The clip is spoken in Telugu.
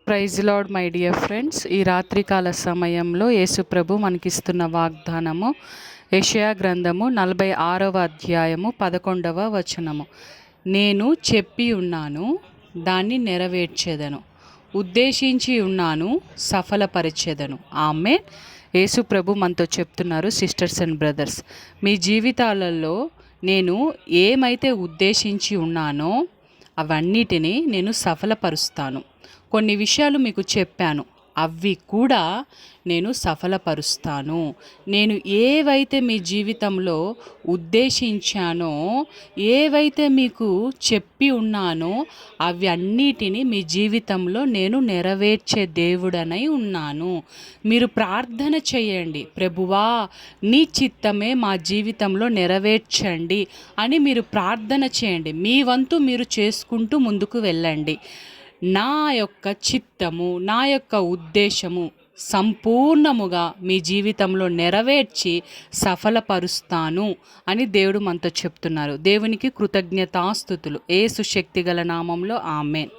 Praise Lord my dear friends. ఈ రాత్రికాల సమయంలో యేసుప్రభు మనకిస్తున్న వాగ్దానము యెషయా గ్రంథము 46వ అధ్యాయము 11వ వచనము. నేను చెప్పి ఉన్నాను, దాన్ని నెరవేర్చెదను, ఉద్దేశించి ఉన్నాను, సఫలపరిచెదను. ఆమేన్. యేసుప్రభు మనతో చెప్తున్నారు, సిస్టర్స్ అండ్ బ్రదర్స్, మీ జీవితాలలో నేను ఏమైతే ఉద్దేశించి ఉన్నానో అవన్నిటినీ నేను సఫలపరుస్తాను. కొన్ని విషయాలు మీకు చెప్పాను, అవి కూడా నేను సఫలపరుస్తాను. నేను ఏవైతే మీ జీవితంలో ఉద్దేశించానో, ఏవైతే మీకు చెప్పి ఉన్నానో అవి అన్నిటినీ మీ జీవితంలో నేను నెరవేర్చే దేవుడనై ఉన్నాను. మీరు ప్రార్థన చేయండి, ప్రభువా నీ చిత్తమే మా జీవితంలో నెరవేర్చండి అని మీరు ప్రార్థన చేయండి. మీ వంతు మీరు చేసుకుంటూ ముందుకు వెళ్ళండి. నా యొక్క చిత్తము, నా యొక్క ఉద్దేశము సంపూర్ణముగా మీ జీవితంలో నెరవేర్చి సఫలపరుస్తాను అని దేవుడు మనతో చెప్తున్నారు. దేవునికి కృతజ్ఞతాస్తుతులు. యేసు శక్తిగల నామంలో ఆమేన్.